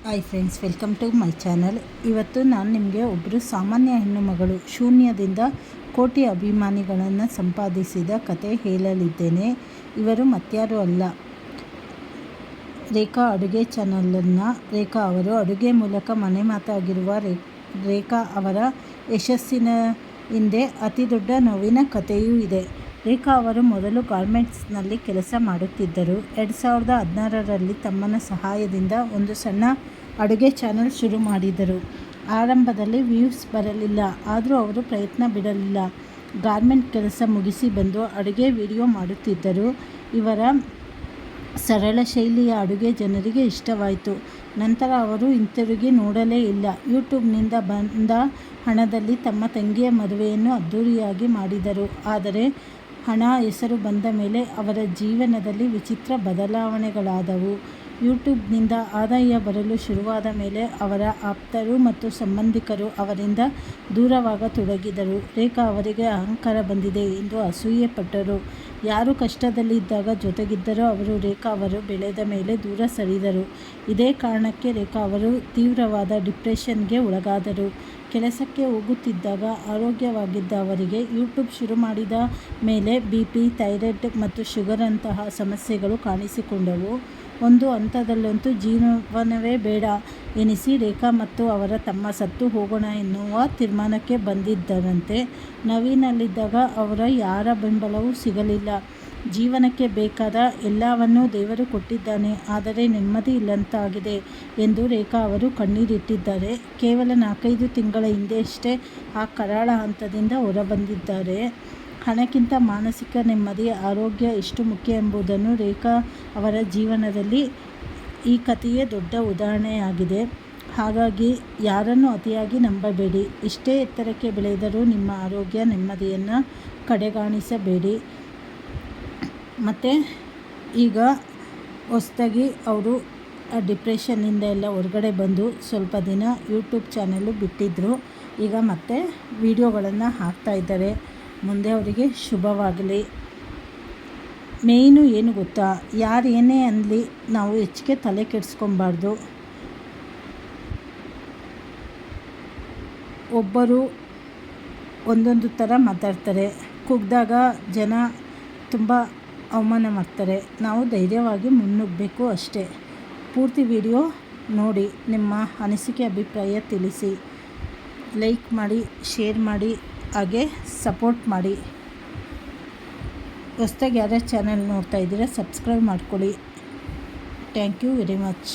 Hi friends, welcome to my channel. ಇವತ್ತು ನಾನು ನಿಮಗೆ ಒಬ್ಬರು ಸಾಮಾನ್ಯ ಹೆಣ್ಣು ಮಗಳು ಶೂನ್ಯದಿಂದ ಕೋಟಿ ಅಭಿಮಾನಿಗಳನ್ನು ಸಂಪಾದಿಸಿದ ಕತೆ ಹೇಳಲಿದ್ದೇನೆ. ಇವರು ಮತ್ಯಾರೂ ಅಲ್ಲ, ರೇಖಾ ಅಡುಗೆ ಚಾನಲನ್ನು ರೇಖಾ ಅವರು ಅಡುಗೆ ಮೂಲಕ ಮನೆ ಮಾತಾಗಿರುವ ರೇಖಾ ಅವರ ಯಶಸ್ಸಿನ ಹಿಂದೆ ಅತಿ ದೊಡ್ಡ ನೋವಿನ ಕಥೆಯೂ ಇದೆ. ರೇಖಾ ಅವರು ಮೊದಲು ಗಾರ್ಮೆಂಟ್ಸ್ನಲ್ಲಿ ಕೆಲಸ ಮಾಡುತ್ತಿದ್ದರು. 2016ರಲ್ಲಿ ತಮ್ಮನ ಸಹಾಯದಿಂದ ಒಂದು ಸಣ್ಣ ಅಡುಗೆ ಚಾನಲ್ ಶುರು ಮಾಡಿದರು. ಆರಂಭದಲ್ಲಿ ವ್ಯೂಸ್ ಬರಲಿಲ್ಲ, ಆದರೂ ಅವರು ಪ್ರಯತ್ನ ಬಿಡಲಿಲ್ಲ. ಗಾರ್ಮೆಂಟ್ ಕೆಲಸ ಮುಗಿಸಿ ಬಂದು ಅಡುಗೆ ವಿಡಿಯೋ ಮಾಡುತ್ತಿದ್ದರು. ಇವರ ಸರಳ ಶೈಲಿಯ ಅಡುಗೆ ಜನರಿಗೆ ಇಷ್ಟವಾಯಿತು. ನಂತರ ಅವರು ಹಿಂತಿರುಗಿ ನೋಡಲೇ ಇಲ್ಲ. ಯೂಟ್ಯೂಬ್ನಿಂದ ಬಂದ ಹಣದಲ್ಲಿ ತಮ್ಮ ತಂಗಿಯ ಮದುವೆಯನ್ನು ಅದ್ದೂರಿಯಾಗಿ ಮಾಡಿದರು. ಆದರೆ ಹಣ, ಹೆಸರು ಬಂದ ಮೇಲೆ ಅವರ ಜೀವನದಲ್ಲಿ ವಿಚಿತ್ರ ಬದಲಾವಣೆಗಳಾದವು. ಯೂಟ್ಯೂಬ್ನಿಂದ ಆದಾಯ ಬರಲು ಶುರುವಾದ ಮೇಲೆ ಅವರ ಆಪ್ತರು ಮತ್ತು ಸಂಬಂಧಿಕರು ಅವರಿಂದ ದೂರವಾಗತೊಡಗಿದರು. ರೇಖಾ ಅವರಿಗೆ ಅಹಂಕಾರ ಬಂದಿದೆ ಎಂದು ಅಸೂಯೆ ಪಟ್ಟರು. ಯಾರು ಕಷ್ಟದಲ್ಲಿದ್ದಾಗ ಜೊತೆಗಿದ್ದರೋ ಅವರು ರೇಖಾ ಅವರು ಬೆಳೆದ ಮೇಲೆ ದೂರ ಸರಿದರು. ಇದೇ ಕಾರಣಕ್ಕೆ ರೇಖಾ ಅವರು ತೀವ್ರವಾದ ಡಿಪ್ರೆಷನ್ಗೆ ಒಳಗಾದರು. ಕೆಲಸಕ್ಕೆ ಹೋಗುತ್ತಿದ್ದಾಗ ಆರೋಗ್ಯವಾಗಿದ್ದ ಅವರಿಗೆ ಯೂಟ್ಯೂಬ್ ಶುರು ಮಾಡಿದ ಮೇಲೆ BP, ಥೈರಾಯ್ಡ್ ಮತ್ತು ಶುಗರಂತಹ ಸಮಸ್ಯೆಗಳು ಕಾಣಿಸಿಕೊಂಡವು. ಒಂದು ಹಂತದಲ್ಲಂತೂ ಜೀವನವೇ ಬೇಡ ಎನಿಸಿ ರೇಖಾ ಮತ್ತು ಅವರ ತಮ್ಮ ಸತ್ತು ಹೋಗೋಣ ಎನ್ನುವ ತೀರ್ಮಾನಕ್ಕೆ ಬಂದಿದ್ದರಂತೆ. ನೋವಿನಲ್ಲಿದ್ದಾಗ ಅವರ ಯಾರ ಬೆಂಬಲವೂ ಸಿಗಲಿಲ್ಲ. ಜೀವನಕ್ಕೆ ಬೇಕಾದ ಎಲ್ಲವನ್ನೂ ದೇವರು ಕೊಟ್ಟಿದ್ದಾನೆ, ಆದರೆ ನೆಮ್ಮದಿ ಇಲ್ಲಂತಾಗಿದೆ ಎಂದು ರೇಖಾ ಅವರು ಕಣ್ಣೀರಿಟ್ಟಿದ್ದಾರೆ. ಕೇವಲ 4-5 ತಿಂಗಳ ಹಿಂದೆಯಷ್ಟೇ ಆ ಕರಾಳ ಹಂತದಿಂದ ಹೊರಬಂದಿದ್ದಾರೆ. ಹಣಕ್ಕಿಂತ ಮಾನಸಿಕ ನೆಮ್ಮದಿ, ಆರೋಗ್ಯ ಎಷ್ಟು ಮುಖ್ಯ ಎಂಬುದನ್ನು ರೇಖಾ ಅವರ ಜೀವನದಲ್ಲಿ ಈ ಕಥೆಯೇ ದೊಡ್ಡ ಉದಾಹರಣೆಯಾಗಿದೆ. ಹಾಗಾಗಿ ಯಾರನ್ನು ಅತಿಯಾಗಿ ನಂಬಬೇಡಿ. ಎಷ್ಟೇ ಎತ್ತರಕ್ಕೆ ಬೆಳೆದರೂ ನಿಮ್ಮ ಆರೋಗ್ಯ ನೆಮ್ಮದಿಯನ್ನು ಕಡೆಗಾಣಿಸಬೇಡಿ. ಮತ್ತು ಈಗ ಹೊಸದಾಗಿ ಅವರು ಡಿಪ್ರೆಷನ್ನಿಂದ ಎಲ್ಲ ಹೊರಗಡೆ ಬಂದು ಸ್ವಲ್ಪ ದಿನ ಯೂಟ್ಯೂಬ್ ಚಾನಲ್ಲು ಬಿಟ್ಟಿದ್ದರು. ಈಗ ಮತ್ತೆ ವಿಡಿಯೋಗಳನ್ನು ಹಾಕ್ತಾಯಿದ್ದಾರೆ. ಮುಂದೆ ಅವರಿಗೆ ಶುಭವಾಗಲಿ. ಮೇಯ್ನು ಏನು ಗೊತ್ತಾ, ಯಾರು ಏನೇ ಅನ್ನಲಿ ನಾವು ಹೆಚ್ಚಿಗೆ ತಲೆ ಕೆಡಿಸ್ಕೊಬಾರ್ದು. ಒಬ್ಬರು ಒಂದೊಂದು ಥರ ಮಾತಾಡ್ತಾರೆ. ಕುಗ್ದಾಗ ಜನ ತುಂಬ ಅವಮಾನ ಮಾಡ್ತಾರೆ. ನಾವು ಧೈರ್ಯವಾಗಿ ಮುನ್ನುಗ್ಗಬೇಕು ಅಷ್ಟೇ. ಪೂರ್ತಿ ವಿಡಿಯೋ ನೋಡಿ ನಿಮ್ಮ ಅನಿಸಿಕೆ ಅಭಿಪ್ರಾಯ ತಿಳಿಸಿ. ಲೈಕ್ ಮಾಡಿ, ಶೇರ್ ಮಾಡಿ, ಹಾಗೆ ಸಪೋರ್ಟ್ ಮಾಡಿ. ಹೊಸದಾಗಿ ಯಾರ್ಯಾರು ಚಾನಲ್ ನೋಡ್ತಾ ಇದ್ದೀರಾ ಸಬ್ಸ್ಕ್ರೈಬ್ ಮಾಡ್ಕೊಳ್ಳಿ. Thank you very much.